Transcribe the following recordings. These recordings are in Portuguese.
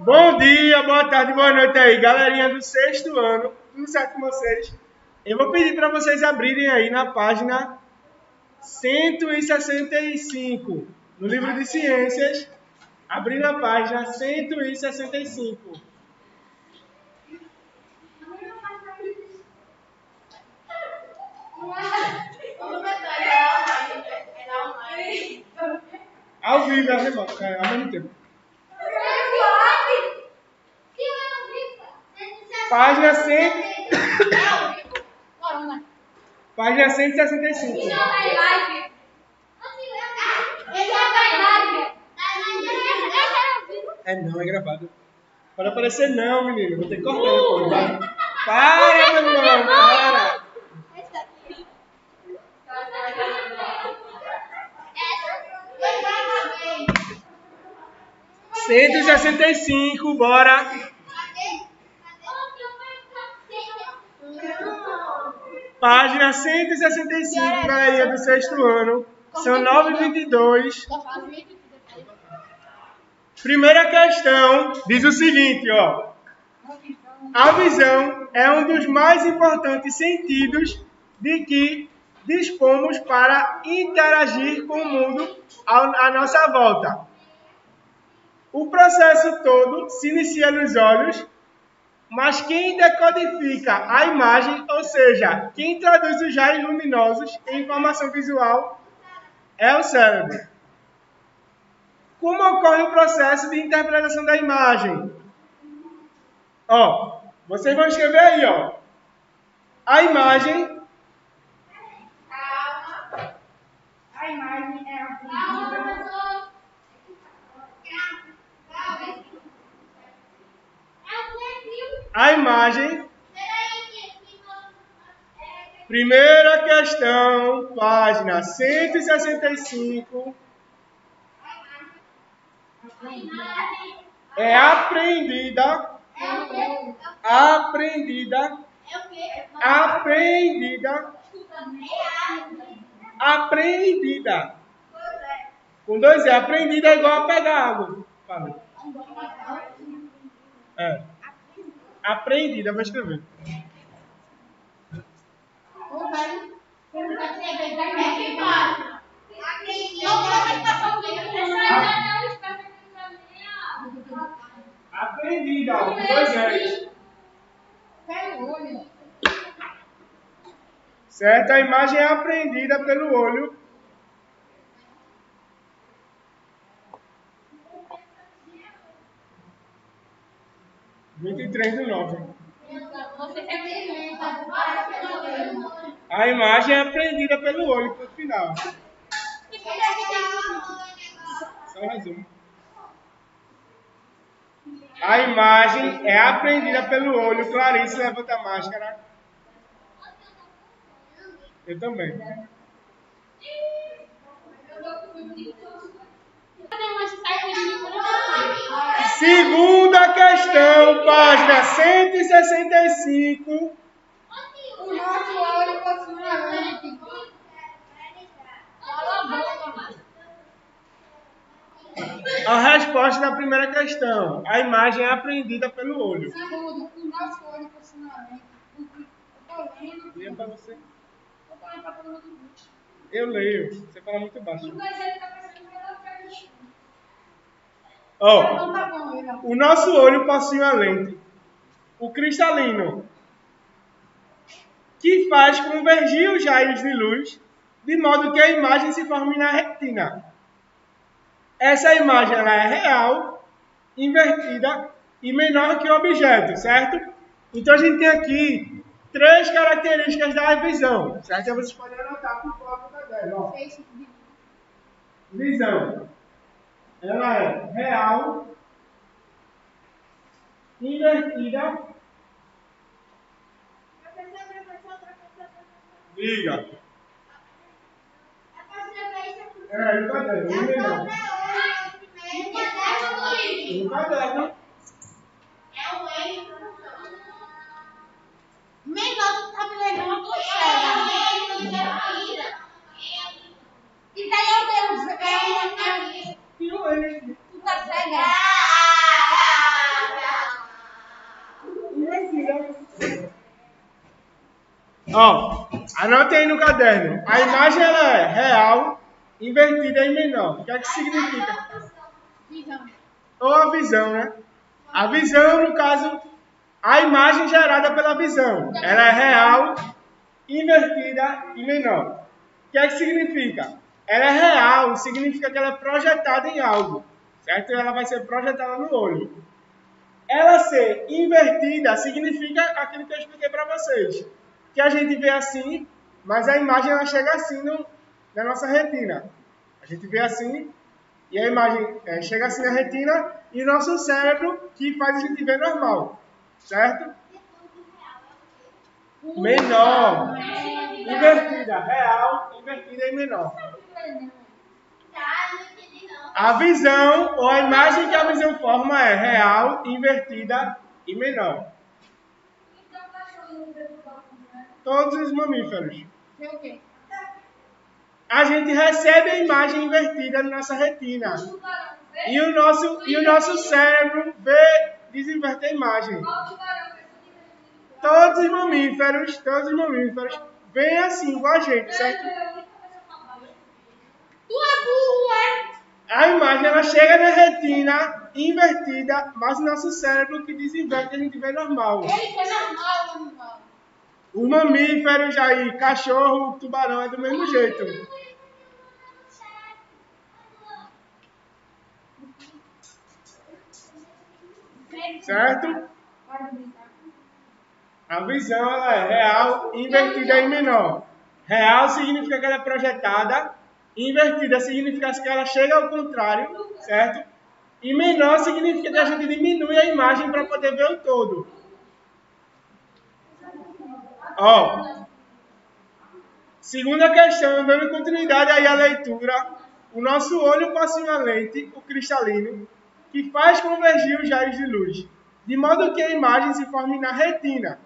Bom dia, boa tarde, boa noite aí, galerinha do sexto ano. Tudo certo com vocês? Eu vou pedir para vocês abrirem aí na página 165, no livro de ciências. Abrir na página 165. Ao vivo, ao mesmo tempo. Página 100. Página 165. Não, é gravado. Pode aparecer não, menino. Vou ter que cortar depois, vai. Para, meu irmão, para. Cento e 165, bora. Página 165, galerinha do sexto ano. São 9h22. Primeira questão diz o seguinte, ó. A visão é um dos mais importantes sentidos de que dispomos para interagir com o mundo à nossa volta. O processo todo se inicia nos olhos, mas quem decodifica a imagem, ou seja, quem traduz os raios luminosos em informação visual, é o cérebro. Como ocorre o processo de interpretação da imagem? Ó, vocês vão escrever aí, ó. A imagem é a imagem. Primeira questão, página 165. É aprendida. Com dois aprendida é igual a pegar água. Fala. Aprendida, vou escrever. Aprendida, ó, com dois L's. Certo? A imagem é aprendida pelo olho. A imagem é aprendida pelo olho, ponto final. Só um resumo. A imagem é aprendida pelo olho. Clarice, levanta a máscara. Eu também. Segunda questão, página 165. O nosso olho possui uma lente. A resposta da primeira questão. A imagem é aprendida pelo olho. Segundo, o nosso olho possui uma lente. Eu tô lendo. Leia para você. Eu tô lendo para todo mundo. Eu leio. Você fala muito baixo. Mas ele tá pensando que ela fez. Ó, o nosso olho possui uma lente, o cristalino, que faz convergir os raios de luz, de modo que a imagem se forme na retina. Essa imagem ela é real, invertida e menor que o objeto, certo? Então a gente tem aqui 3 características da visão, certo? Então vocês podem anotar por fora do caderno, ó. Visão. Ela é real, invertida. Diga. No caderno. No caderno. Menor, tu tá me levando, tu chega. E daí eu tenho. Tu tá cega. Ó, anote aí no caderno. A imagem ela é real, invertida e menor. O que é que significa? Visão. Ou a visão, né? A visão, no caso, a imagem gerada pela visão. Ela é real, invertida e menor. O que é que significa? Ela é real, significa que ela é projetada em algo, certo? Ela vai ser projetada no olho. Ela ser invertida significa aquilo que eu expliquei para vocês, que a gente vê assim, mas a imagem ela chega assim na nossa retina. A gente vê assim e a imagem chega assim na retina e o nosso cérebro que faz a gente ver normal, certo? Menor, invertida, real, invertida e menor. A visão ou a imagem que a visão forma é real, invertida e menor. Todos os mamíferos. A gente recebe a imagem invertida na nossa retina. E o nosso cérebro desinverte a imagem. Todos os mamíferos veem assim com a gente, certo? Tu é burro, é? A imagem ela chega na retina invertida, mas o nosso cérebro que desinverte a gente vê normal. Ele foi normal, normal. Os mamíferos aí, cachorro, tubarão é do mesmo jeito. Certo? A visão ela é real, invertida e menor. Real significa que ela é projetada, invertida significa que ela chega ao contrário, certo? E menor significa que a gente diminui a imagem para poder ver o todo. Ó, segunda questão, dando continuidade aí à leitura, o nosso olho possui uma lente, o cristalino, que faz convergir os raios de luz, de modo que a imagem se forme na retina.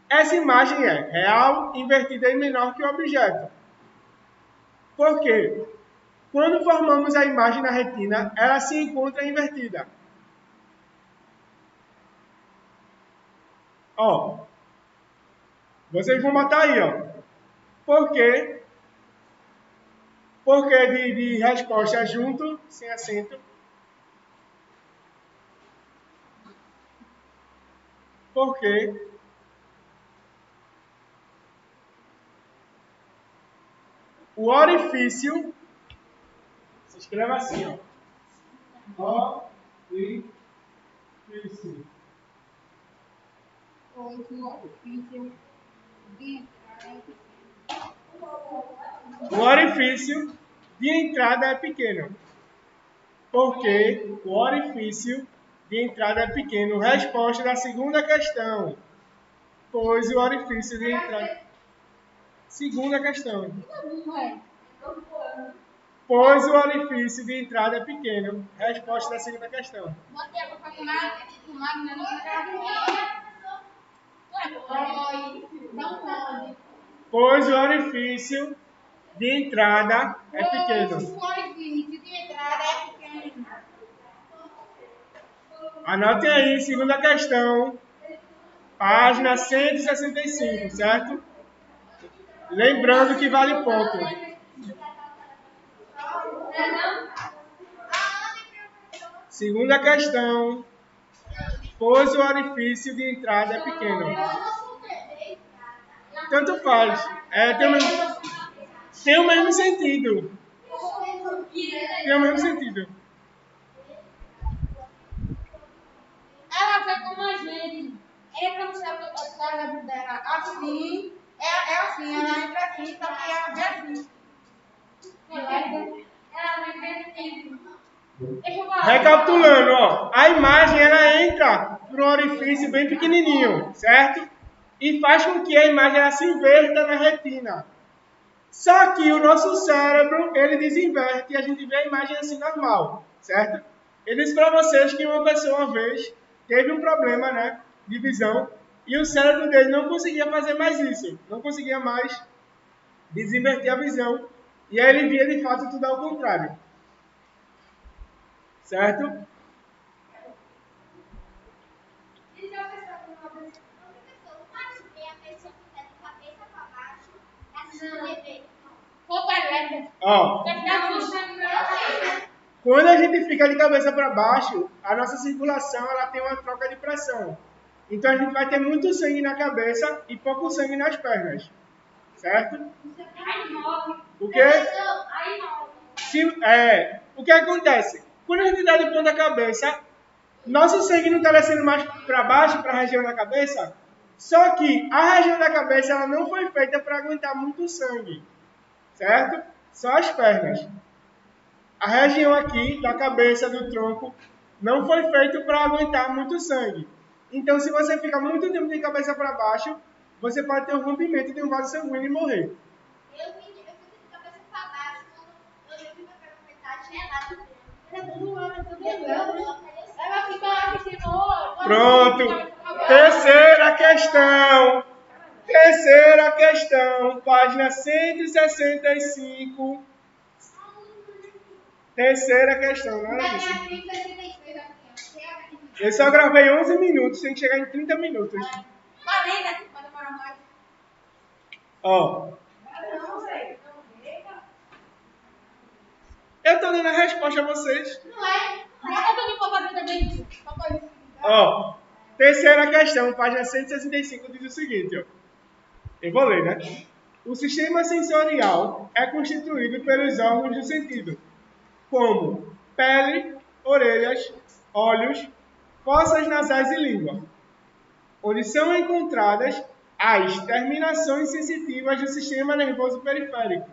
Essa imagem é real, invertida e menor que o objeto. Por quê? Quando formamos a imagem na retina, ela se encontra invertida. Ó, vocês vão botar aí, ó. Por quê? Por que de resposta junto, sem acento? Por quê? O orifício se escreve assim, ó. Orifício. O orifício de entrada é pequeno. Porque o orifício de entrada é pequeno. Resposta da segunda questão. Pois o orifício de entrada... Segunda questão. Pois o orifício de entrada é pequeno. Resposta da segunda questão. Pois o orifício de entrada é pequeno. O orifício de entrada é pequeno. Anotem aí, segunda questão. Página 165, certo? Lembrando que vale ponto. Segunda questão. Pois o orifício de entrada é pequeno. Tanto faz. Tem o mesmo sentido. Tem o mesmo sentido. Ela vê como a gente entra no cérebro dela assim. É assim, ela entra assim, só que ela vê assim. Ela vê bem. Recapitulando, ó, a imagem ela entra por um orifício bem pequenininho, certo? E faz com que a imagem ela se inverta na retina. Só que o nosso cérebro, ele desinverte e a gente vê a imagem assim normal, certo? Eu disse para vocês que uma pessoa uma vez teve um problema, né, de visão e o cérebro dele não conseguia fazer mais isso, não conseguia mais desinverter a visão e aí ele via de fato tudo ao contrário. Certo? Ó, quando a gente fica de cabeça para baixo, a nossa circulação ela tem uma troca de pressão. Então a gente vai ter muito sangue na cabeça e pouco sangue nas pernas. Certo? O quê? O que acontece? Quando a gente dá de ponta cabeça, nosso sangue não está descendo mais para baixo, para a região da cabeça. Só que a região da cabeça ela não foi feita para aguentar muito sangue. Certo? Só as pernas. A região aqui da cabeça, do tronco, não foi feita para aguentar muito sangue. Então, se você fica muito tempo de cabeça para baixo, você pode ter um rompimento de um vaso sanguíneo e morrer. Eu fico de cabeça para baixo, quando eu fico pela metade, ela fica assistindo. Pronto. Terceira questão, página 165. Terceira questão, não era isso? Eu só gravei 11 minutos, tem que chegar em 30 minutos. Ó. Eu tô dando a resposta a vocês. Não é? Eu tô de fazer também. Ó. Terceira questão, página 165, diz o seguinte, ó. Eu vou ler, né? O sistema sensorial é constituído pelos órgãos do sentido, como pele, orelhas, olhos, fossas nasais e língua, onde são encontradas as terminações sensitivas do sistema nervoso periférico.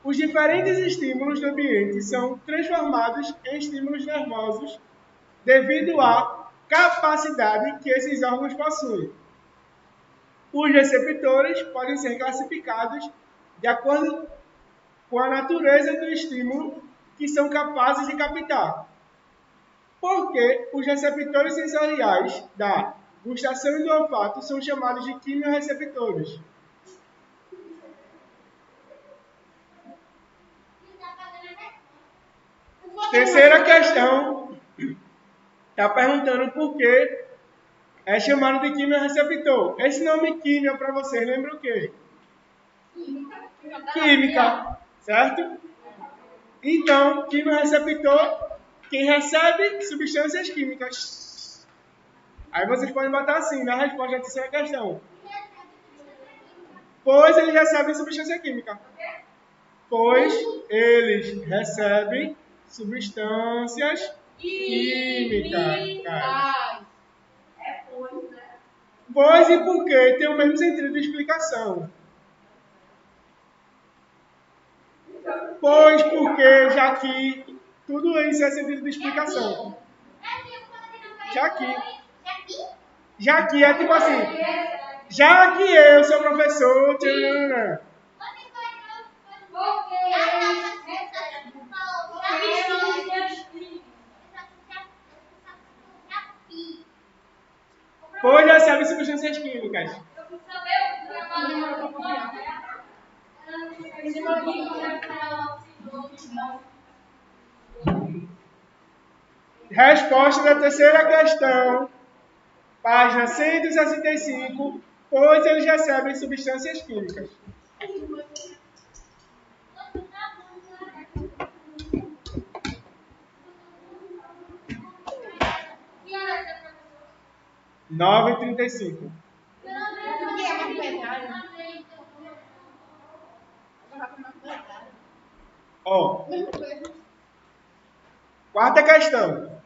Os diferentes estímulos do ambiente são transformados em estímulos nervosos devido à capacidade que esses órgãos possuem. Os receptores podem ser classificados de acordo com a natureza do estímulo que são capazes de captar. Porque os receptores sensoriais da gustação e do olfato são chamados de quimiorreceptores. Terceira questão está perguntando por que é chamado de quimiorreceptor. Esse nome químio para vocês lembra o quê? Química, certo? Então, quimiorreceptor, quem recebe substâncias químicas. Aí vocês podem botar assim na resposta da terceira questão. Pois eles recebem substância química. Pois eles recebem substâncias químicas. Pois e por quê? Tem o mesmo sentido de explicação. Pois, porque, já que, tudo isso é sentido de explicação. Já que é tipo assim, já que eu sou professor, tchanana. Pois recebe substâncias químicas. Resposta da terceira questão, página 165, pois eles recebem substâncias químicas. Nove e 35. Ó. Quarta questão.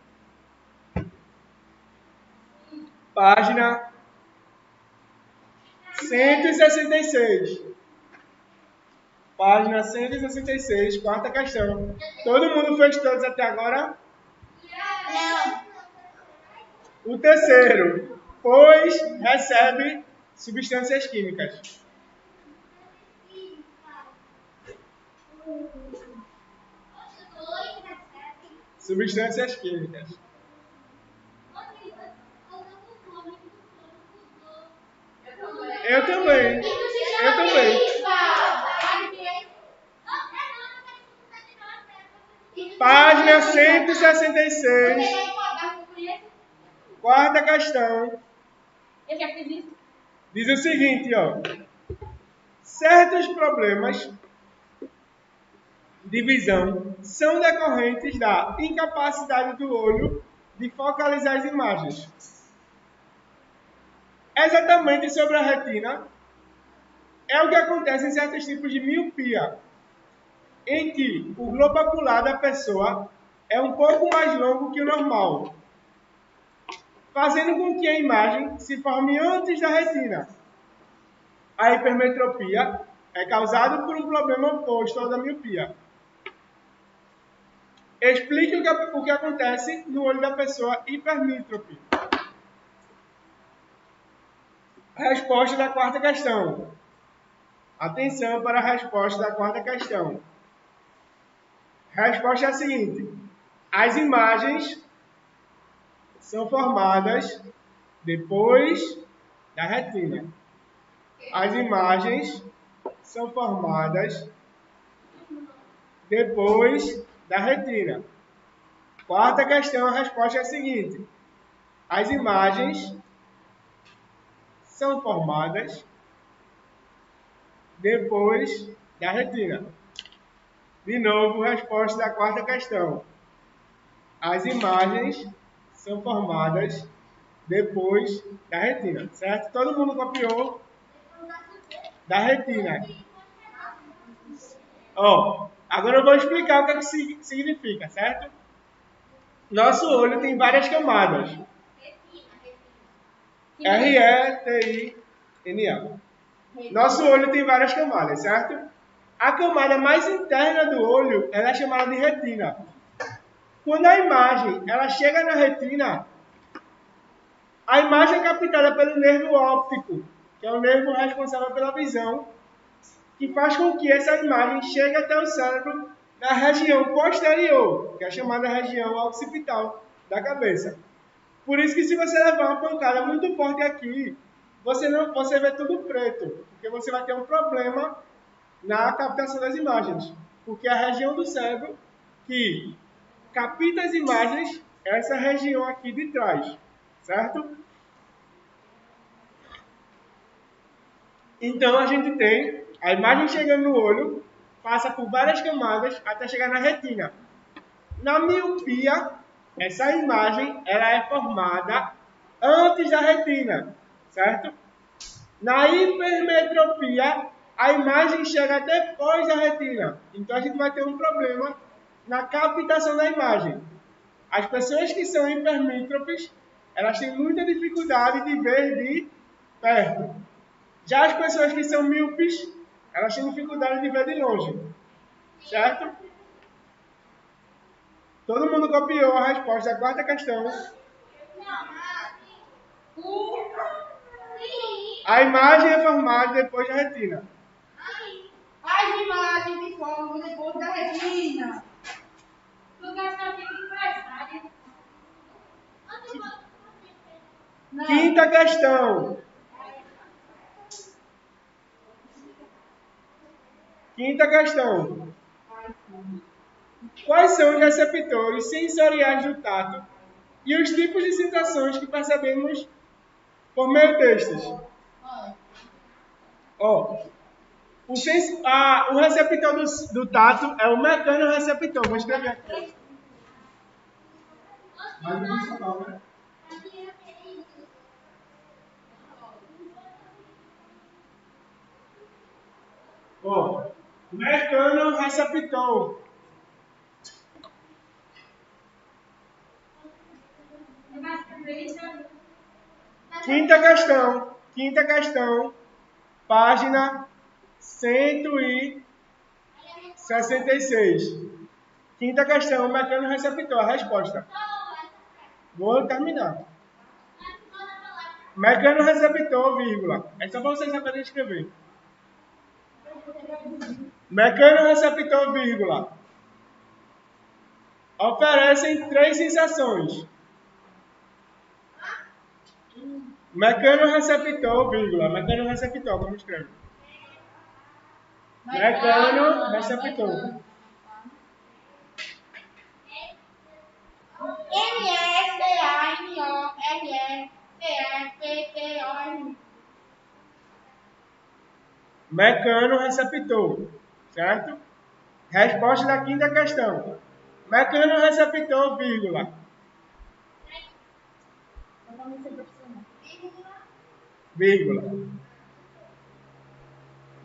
Página 166. Página 166, quarta questão. Todo mundo fez todos até agora? Não. O terceiro, pois recebe substâncias químicas. Substâncias químicas. Eu também. Página 166. Quarta questão. Eu já fiz isso. Diz o seguinte, ó. Certos problemas de visão são decorrentes da incapacidade do olho de focalizar as imagens. Exatamente sobre a retina é o que acontece em certos tipos de miopia, em que o globo ocular da pessoa é um pouco mais longo que o normal, fazendo com que a imagem se forme antes da retina. A hipermetropia é causada por um problema oposto ao da miopia. Explique o que acontece no olho da pessoa hipermítrope. Resposta da quarta questão. Atenção para a resposta da quarta questão. A resposta é a seguinte: as imagens são formadas depois da retina. As imagens são formadas depois da retina. Quarta questão, a resposta é a seguinte: as imagens são formadas depois da retina. De novo, resposta da quarta questão. As imagens são formadas depois da retina, certo? Todo mundo copiou da retina. Agora eu vou explicar o que significa, certo? Nosso olho tem várias camadas. R-E-T-I-N-A. Nosso olho tem várias camadas, certo? A camada mais interna do olho ela é chamada de retina. Quando a imagem ela chega na retina, a imagem é captada pelo nervo óptico, que é o nervo responsável pela visão, que faz com que essa imagem chegue até o cérebro na região posterior, que é a chamada região occipital da cabeça. Por isso que se você levar uma pancada muito forte aqui, você vê tudo preto, porque você vai ter um problema na captação das imagens, porque a região do cérebro que capta as imagens é essa região aqui de trás, certo? Então a gente tem a imagem chegando no olho, passa por várias camadas até chegar na retina. Na miopia, essa imagem ela é formada antes da retina, certo? Na hipermetropia, a imagem chega depois da retina. Então a gente vai ter um problema na captação da imagem. As pessoas que são hipermítropes, elas têm muita dificuldade de ver de perto. Já as pessoas que são míopes, elas têm dificuldade de ver de longe. Certo? Todo mundo copiou a resposta da quarta questão. A imagem é formada depois da retina. As imagens se formam depois da retina. Quinta questão. Quinta questão. Quais são os receptores sensoriais do tato e os tipos de sensações que percebemos por meio destes? O receptor do tato é o mecanoreceptor. Vou escrever aqui. Mais funcional, né? Mecanoreceptor. Quinta questão, página 166. Quinta questão, mecanoreceptor, a resposta. Vou terminar. Mecanoreceptor, vírgula. É só para vocês saberem escrever. Mecanoreceptor, vírgula. Oferecem três sensações. Mecanoreceptor, vírgula. Mecanoreceptor, como escreve? Mecanoreceptor. M-E-C-A-N-O-R-E-C-E-P-T-O-R. Mecano-receptor, certo? Resposta da quinta questão. Mecano-receptor, vírgula. Vírgula.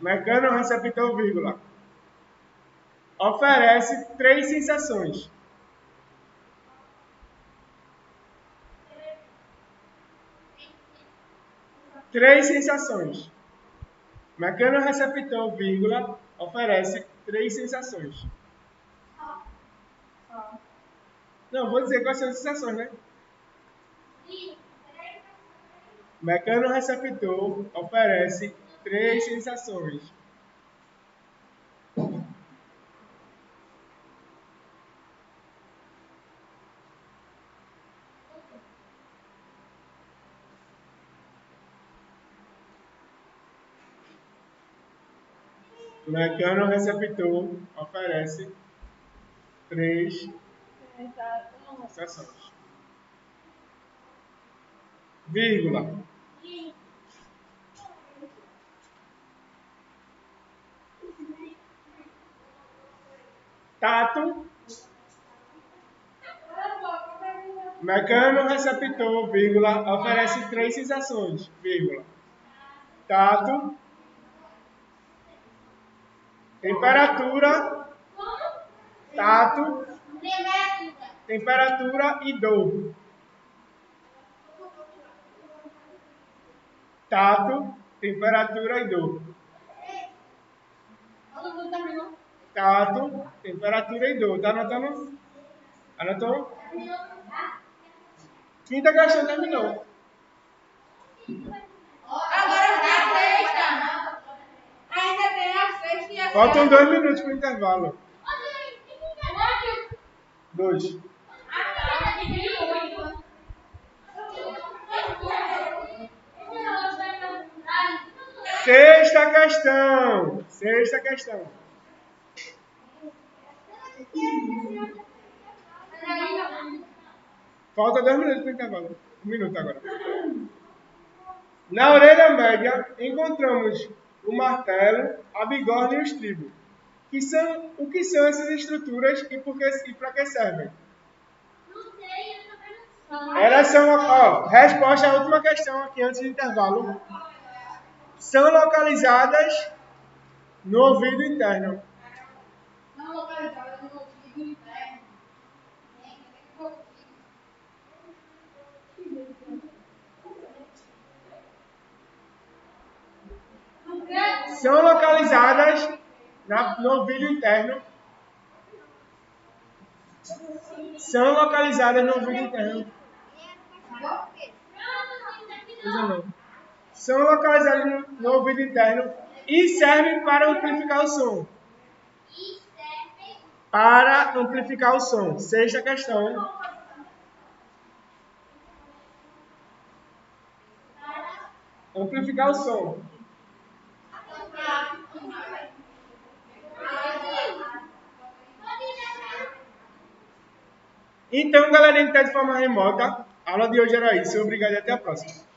Mecano-receptor, vírgula. Oferece 3 sensações. Três sensações. Mecano-receptor, vírgula, oferece 3 sensações. Não, vou dizer quais são as sensações, né? Mecano-receptor oferece 3 sensações. Mecano-receptor oferece 3 sensações. Vírgula. Tato. Mecano-receptor, vírgula, oferece 3 sensações, vírgula. Tato. Temperatura. Tato. Temperatura e dor. Tato, temperatura e dor. Tato, temperatura e dor. Tá anotando? Anotou? Quinta questão terminou. Agora a sexta. Ainda tem a sexta e a Faltam 2 minutos para o intervalo. 2. Sexta questão. Sexta questão. Falta 2 minutos para o intervalo. 1 minuto agora. Na orelha média, encontramos o martelo, a bigorna e o estribo. O que são essas estruturas e para que servem? Elas são, resposta à última questão aqui antes do intervalo. São localizadas no ouvido interno. Não localizada no ouvido interno. São localizadas no ouvido interno. São localizadas no ouvido interno. São localizadas no ouvido interno e servem para amplificar o som. Para amplificar o som. Sexta questão. Amplificar o som. Então, galerinha que está de forma remota, a aula de hoje era isso. Obrigado e até a próxima.